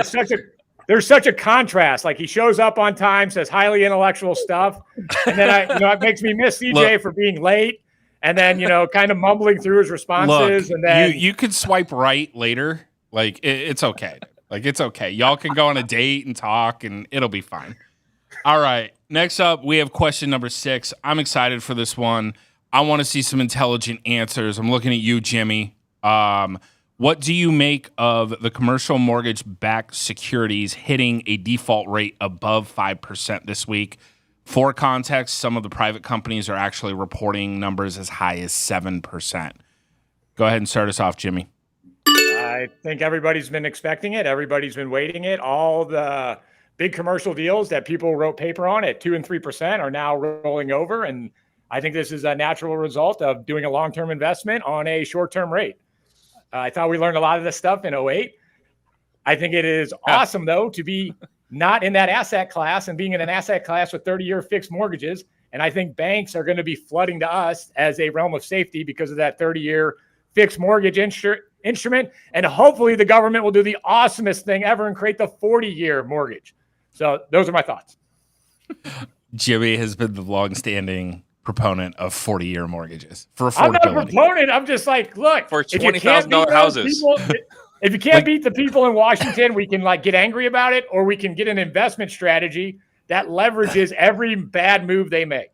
there's such a contrast. Like he shows up on time, says highly intellectual stuff, and then it makes me miss CJ for being late. And then, kind of mumbling through his responses. Look, and then you could swipe right later. Like, it's okay. Like, it's okay. Y'all can go on a date and talk, and it'll be fine. All right. Next up, we have question number 6. I'm excited for this one. I want to see some intelligent answers. I'm looking at you, Jimmy. What do you make of the commercial mortgage-backed securities hitting a default rate above 5% this week? For context, some of the private companies are actually reporting numbers as high as 7%. Go ahead and start us off, Jimmy. I think everybody's been expecting it. Everybody's been waiting it. All the big commercial deals that people wrote paper on at 2 and 3% are now rolling over. And I think this is a natural result of doing a long-term investment on a short-term rate. I thought we learned a lot of this stuff in 2008. I think it is awesome, though, to be not in that asset class and being in an asset class with 30-year fixed mortgages. And I think banks are going to be flooding to us as a realm of safety because of that 30-year fixed mortgage instrument. And hopefully the government will do the awesomest thing ever and create the 40-year mortgage. So those are my thoughts. Jimmy has been the longstanding proponent of 40-year mortgages for affordability. I'm not a proponent. I'm just like, look, For $20,000 houses. If you can't beat the people in Washington, we can get angry about it, or we can get an investment strategy that leverages every bad move they make.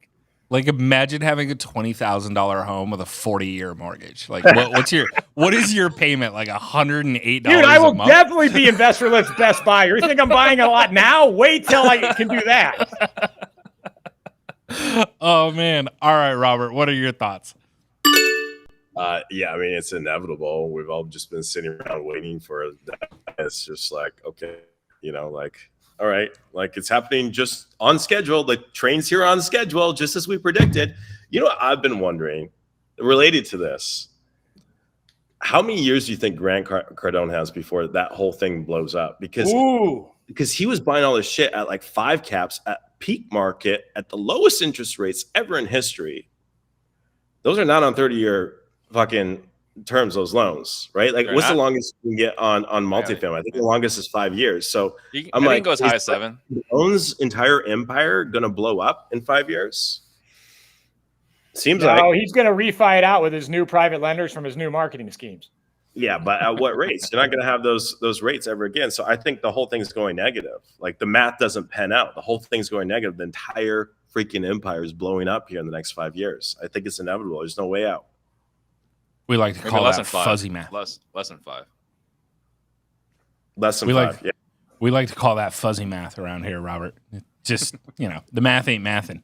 Imagine having a $20,000 home with a 40-year mortgage. What is your payment? $108 Dude, I will a month? definitely be Investor Lift's best buyer. You think I'm buying a lot now? Wait till I can do that. Oh man. All right, Robert, what are your thoughts? Yeah, I mean, it's inevitable. We've all just been sitting around waiting for that. It's just okay, all right, it's happening just on schedule. The train's here on schedule, just as we predicted. You know what I've been wondering, related to this, how many years do you think Grant Cardone has before that whole thing blows up? Because he was buying all this shit at 5 caps at peak market at the lowest interest rates ever in history. Those are not on 30-year fucking terms, those loans, right? What's the longest you can get on multifamily? I think the longest is 5 years. So I think it goes high as 7. Loan's entire empire gonna blow up in 5 years? Seems he's gonna refi it out with his new private lenders from his new marketing schemes. Yeah, but at what rates? You're not going to have those rates ever again. So I think the whole thing's going negative. The math doesn't pan out. The whole thing's going negative. The entire freaking empire is blowing up here in the next 5 years. I think it's inevitable. There's no way out. We like to call that fuzzy math. Less than 5. Less than 5. Yeah. We like to call that fuzzy math around here, Robert. Just the math ain't mathin'.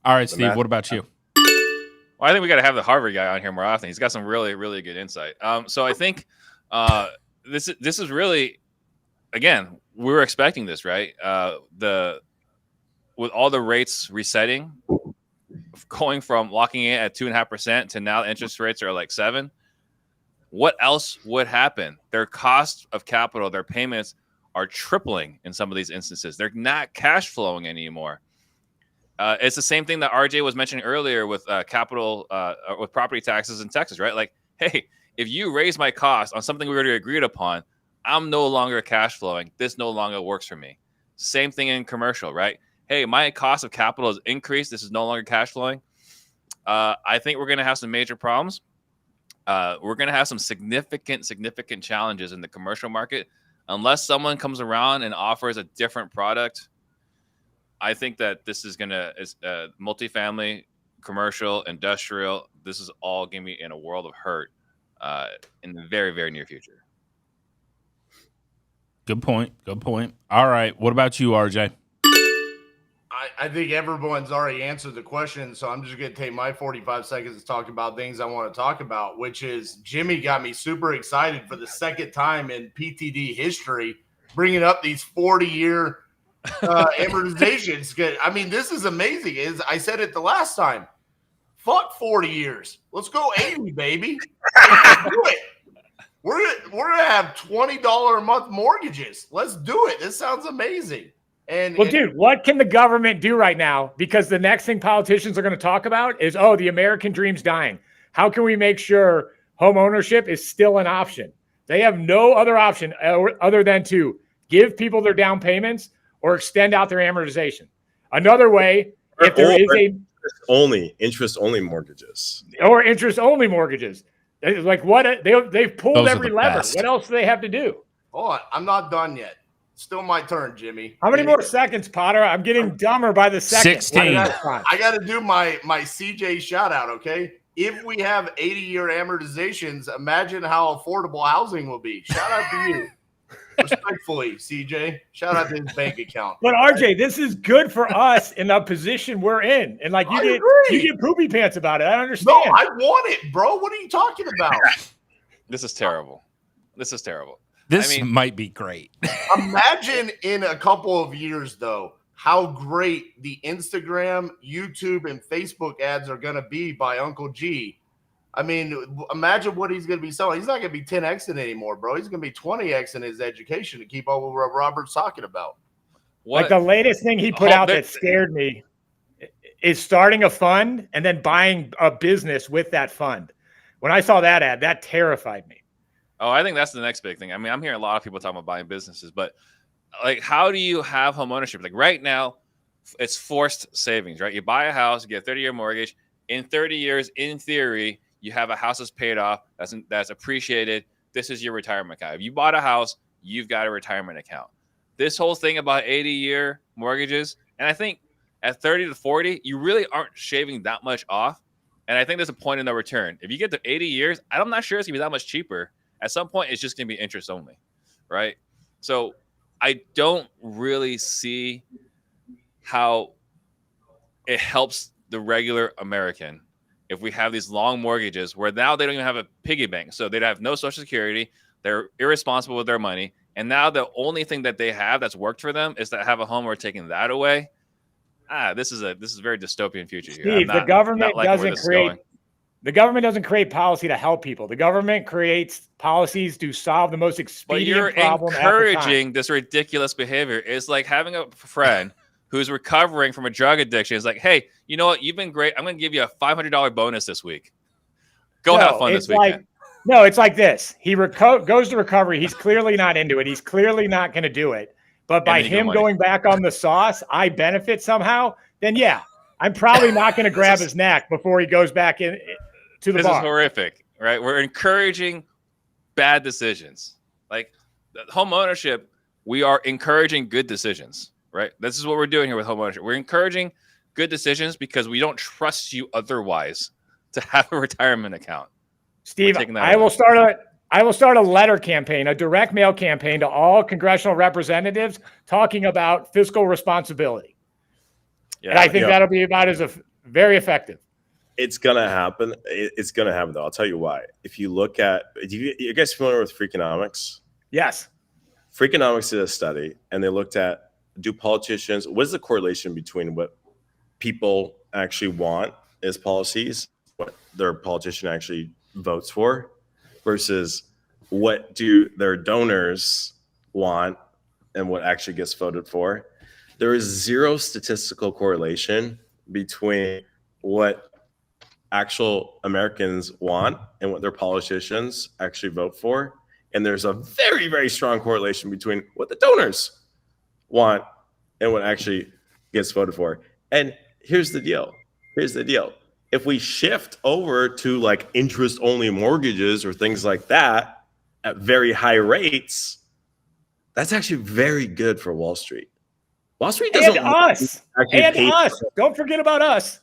All right, Steve. What about you? Well, I think we got to have the Harvard guy on here more often. He's got some really, really good insight. So I think this is really, again, we were expecting this, right? With all the rates resetting, going from locking in at 2.5% to now interest rates are 7. What else would happen? Their cost of capital, their payments are tripling in some of these instances. They're not cash flowing anymore. It's the same thing that RJ was mentioning earlier with capital, with property taxes in Texas, right? Hey, if you raise my cost on something we already agreed upon, I'm no longer cash flowing. This no longer works for me. Same thing in commercial, right? Hey, my cost of capital has increased. This is no longer cash flowing. I think we're going to have some major problems. We're going to have some significant challenges in the commercial market unless someone comes around and offers a different product. I think that this is going to multifamily, commercial, industrial. This is all going to be in a world of hurt in the very, very near future. Good point. All right. What about you, RJ? I think everyone's already answered the question, so I'm just going to take my 45 seconds to talk about things I want to talk about, which is Jimmy got me super excited for the second time in PTD history, bringing up these 40-year amortizations. I mean, this is amazing. I said it the last time. Fuck 40 years. Let's go 80, baby. Let's do it. We're gonna have $20 a month mortgages. Let's do it. This sounds amazing. Dude, what can the government do right now? Because the next thing politicians are going to talk about is, the American dream's dying. How can we make sure home ownership is still an option? They have no other option other than to give people their down payments or extend out their amortization. Another way, if there is interest-only mortgages. Or interest-only mortgages. They've pulled every lever. Best. What else do they have to do? Hold on. I'm not done yet. Still my turn, Jimmy. How many more seconds, Potter? I'm getting dumber by the second. 16. I got to do my CJ shout out, okay? If we have 80-year amortizations, imagine how affordable housing will be. Shout out to you. Respectfully, CJ. Shout out to his bank account. But RJ, this is good for us in the position we're in. And like you get poopy pants about it. I understand. No, I want it, bro. What are you talking about? This is terrible. This is terrible. This might be great. Imagine in a couple of years, though, how great the Instagram, YouTube, and Facebook ads are going to be by Uncle G. I mean, imagine what he's going to be selling. He's not going to be 10Xing anymore, bro. He's going to be 20X in his education to keep up with what Robert's talking about. Like the latest thing he put out that scared me is starting a fund and then buying a business with that fund. When I saw that ad, that terrified me. Oh, I think that's the next big thing. I mean, I'm hearing a lot of people talking about buying businesses, but like, how do you have home ownership? Like right now, it's forced savings, right? You buy a house, you get a 30-year mortgage. In 30 years, in theory, you have a house that's paid off, that's appreciated. This is your retirement account. If you bought a house, you've got a retirement account. This whole thing about 80-year mortgages, and I think at 30 to 40, you really aren't shaving that much off. And I think there's a point in no return. If you get to 80 years, I'm not sure it's going to be that much cheaper. At some point, it's just going to be interest only, right? So I don't really see how it helps the regular American if we have these long mortgages where now they don't even have a piggy bank. So they have no Social Security. They're irresponsible with their money. And now the only thing that they have that's worked for them is to have a home. We're taking that away. This is a very dystopian future here. Steve, the government doesn't create policy to help people. The government creates policies to solve the most expedient problem. But you're encouraging this ridiculous behavior. It's like having a friend who's recovering from a drug addiction. It's like, hey, you know what? You've been great. I'm going to give you a $500 bonus this week. Go have fun this weekend. No, it's like this. He goes to recovery. He's clearly not into it. He's clearly not going to do it. But by him going back on the sauce, I benefit somehow. Then yeah, I'm probably not going to grab his neck before he goes back in to the bar. This is horrific, right? We're encouraging bad decisions. Like home ownership, we are encouraging good decisions, right? This is what we're doing here with home ownership. We're encouraging good decisions because we don't trust you otherwise to have a retirement account. Steve, I will start a letter campaign, a direct mail campaign to all congressional representatives talking about fiscal responsibility. Yeah, and I think that'll be about as very effective. It's going to happen. It's going to happen, though. I'll tell you why. If you look at – you guys familiar with Freakonomics? Yes. Freakonomics did a study, and they looked at what is the correlation between what people actually want as policies, what their politician actually votes for, versus what do their donors want and what actually gets voted for. There is zero statistical correlation between what actual Americans want and what their politicians actually vote for. And there's a very, very strong correlation between what the donors want and what actually gets voted for. And here's the deal. If we shift over to like interest only mortgages or things like that at very high rates, that's actually very good for Wall Street. Wall Street doesn't us. Don't forget about us.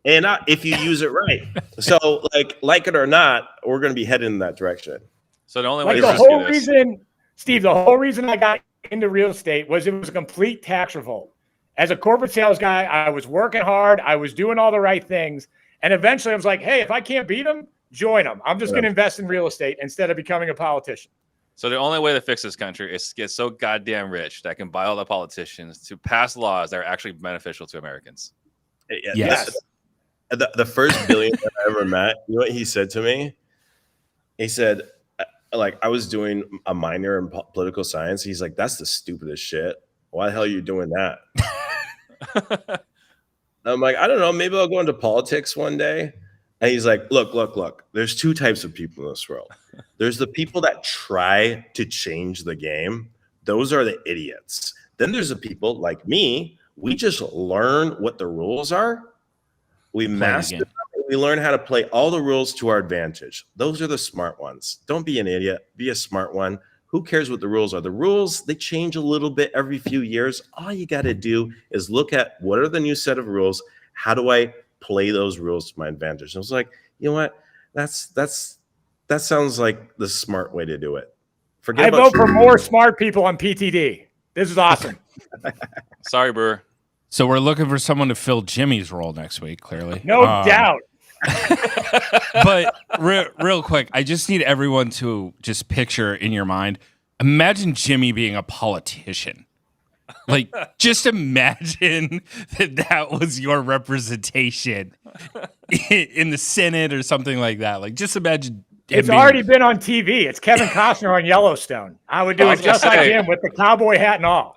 And if you use it right. So like it or not, we're going to be headed in that direction. So the only way the whole reason, Steve, the whole reason I got into real estate was it was a complete tax revolt. As a corporate sales guy, I was working hard. I was doing all the right things. And eventually I was like, hey, if I can't beat them, join them. I'm just going to invest in real estate instead of becoming a politician. So the only way to fix this country is to get so goddamn rich that can buy all the politicians to pass laws that are actually beneficial to Americans. Yes. The first billionaire I ever met, you know what he said to me? He said, like, I was doing a minor in political science. He's like, that's the stupidest shit. Why the hell are you doing that? I'm like, I don't know. Maybe I'll go into politics one day. And he's like, look. There's two types of people in this world. There's the people that try to change the game. Those are the idiots. Then there's the people like me. We just learn what the rules are. We master them. We learn how to play all the rules to our advantage. Those are the smart ones. Don't be an idiot. Be a smart one. Who cares what the rules are? The rules, they change a little bit every few years. All you got to do is look at what are the new set of rules. How do I play those rules to my advantage? And I was like, you know what? That sounds like the smart way to do it. I vote for more smart people on PTD. This is awesome. Sorry, Brewer. So we're looking for someone to fill Jimmy's role next week, clearly. No doubt. But real quick, I just need everyone to just picture in your mind, imagine Jimmy being a politician. Like, just imagine that was your representation in the Senate or something like that. Like, just imagine. It's already been on TV. It's Kevin Costner on Yellowstone. I would do it just like him with the cowboy hat and all.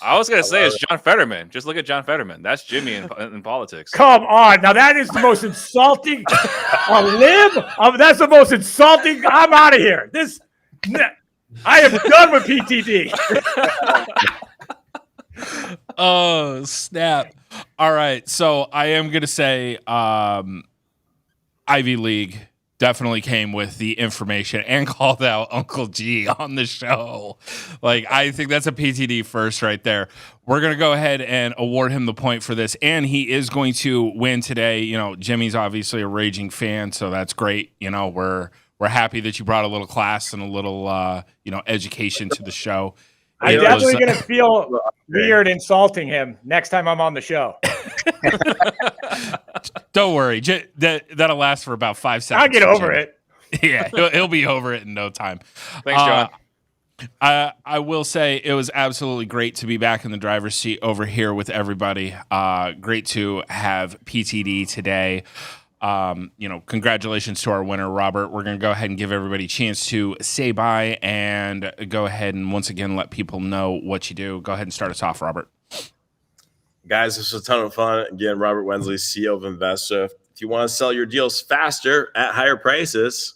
I was going to say it's John Fetterman. Just look at John Fetterman. That's Jimmy in politics. Come on. Now, that is the most insulting. That's the most insulting. I'm out of here. I am done with PTD. Oh, snap. All right. So I am going to say Ivy League definitely came with the information and called out Uncle G on the show. Like, I think that's a PTD first right there. We're going to go ahead and award him the point for this, and he is going to win today. You know, Jimmy's obviously a raging fan, so that's great. You know, we're happy that you brought a little class and a little, education to the show. I'm definitely going to feel weird insulting him next time I'm on the show. Don't worry. That'll last for about 5 seconds. I'll get over it. Yeah, he'll be over it in no time. Thanks, John. I will say it was absolutely great to be back in the driver's seat over here with everybody. Great to have PTD today. Congratulations to our winner, Robert. We're going to go ahead and give everybody a chance to say bye and go ahead and once again let people know what you do. Go ahead and start us off, Robert. Guys, this was a ton of fun. Again, Robert Wensley, CEO of Investor. If you want to sell your deals faster at higher prices,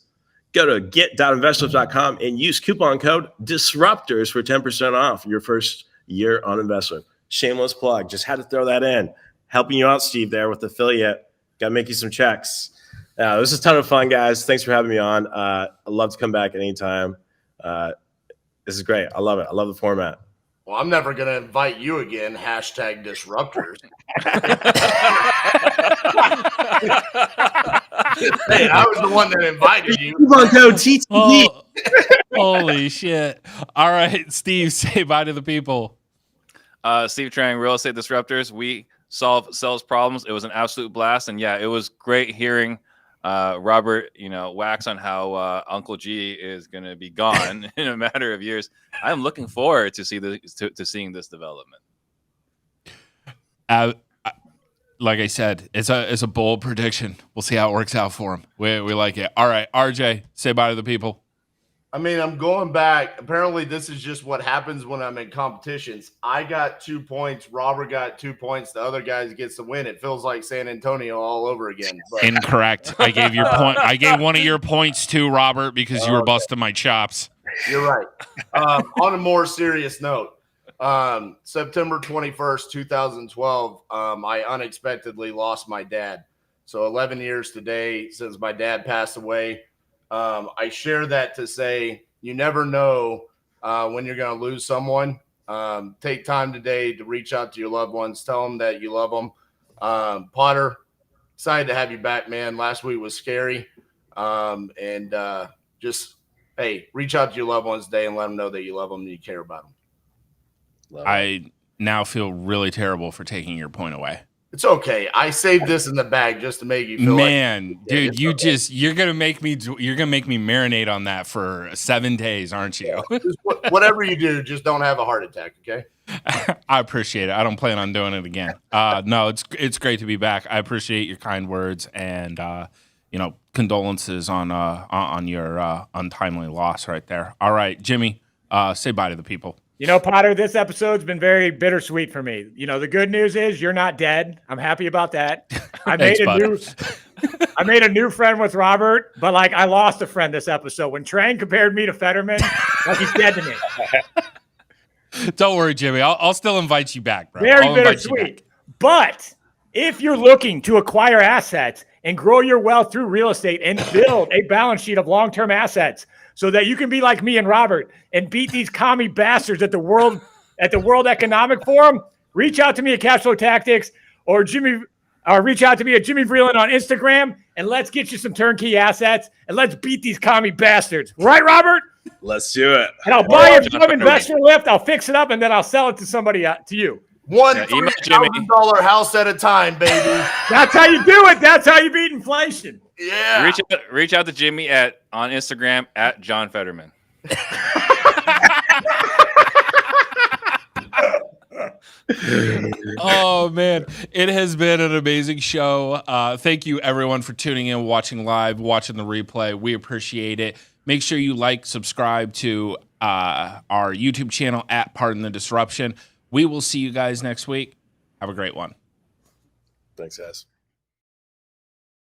go to get.investor.com and use coupon code DISRUPTORS for 10% off your first year on Investor. Shameless plug. Just had to throw that in. Helping you out, Steve, there with affiliate. Got to make you some checks. This is a ton of fun, guys. Thanks for having me on. I'd love to come back anytime. This is great. I love it. I love the format. Well, I'm never going to invite you again. #disruptors. Hey, I was the one that invited you. Coupon code TTD. Holy shit. All right, Steve, say bye to the people. Steve Trang, Real Estate Disruptors. We solve sales problems. It was an absolute blast. And yeah, it was great hearing Robert, wax on how Uncle G is going to be gone in a matter of years. I'm looking forward to seeing this development. Like I said, it's a bold prediction. We'll see how it works out for him. We like it. All right, RJ, say bye to the people. I mean, I'm going back. Apparently, this is just what happens when I'm in competitions. I got 2 points. Robert got 2 points. The other guy gets the win. It feels like San Antonio all over again. But. Incorrect. I gave your point. I gave one of your points to Robert because you were busting my chops. You're right. On a more serious note, September 21st, 2012, I unexpectedly lost my dad. So 11 years today since my dad passed away. I share that to say you never know when you're going to lose someone. Take time today to reach out to your loved ones. Tell them that you love them. Potter, excited to have you back, man. Last week was scary. Just, hey, reach out to your loved ones today and let them know that you love them and you care about them. I now feel really terrible for taking your point away. It's okay. I saved this in the bag just to make you feel dude, you're gonna make me marinate on that for 7 days, aren't you? Whatever you do, just don't have a heart attack, okay? I appreciate it. I don't plan on doing it again. No, it's great to be back. I appreciate your kind words and condolences on your untimely loss right there. All right, Jimmy, say bye to the people. Potter, this episode's been very bittersweet for me. The good news is you're not dead. I'm happy about that. I made a new friend with Robert, but I lost a friend this episode. When Trang compared me to Fetterman, he's dead to me. Don't worry, Jimmy. I'll still invite you back, bro. Very bittersweet. But if you're looking to acquire assets and grow your wealth through real estate and build a balance sheet of long-term assets, so that you can be like me and Robert and beat these commie bastards at the World Economic Forum, reach out to me at Cashflow Tactics or reach out to me at Jimmy Vreeland on Instagram, and let's get you some turnkey assets and let's beat these commie bastards. Right, Robert? Let's do it. And I'll buy you from Investor Lift. I'll fix it up, and then I'll sell it to somebody, to you. $1,000 house at a time, baby. That's how you do it. That's how you beat inflation. Yeah. Reach out to Jimmy on Instagram at John Fetterman. Oh man, it has been an amazing show. Thank you everyone for tuning in, watching live, watching the replay. We appreciate it. Make sure you like, subscribe to our YouTube channel at Pardon the Disruption. We will see you guys next week. Have a great one. Thanks, guys.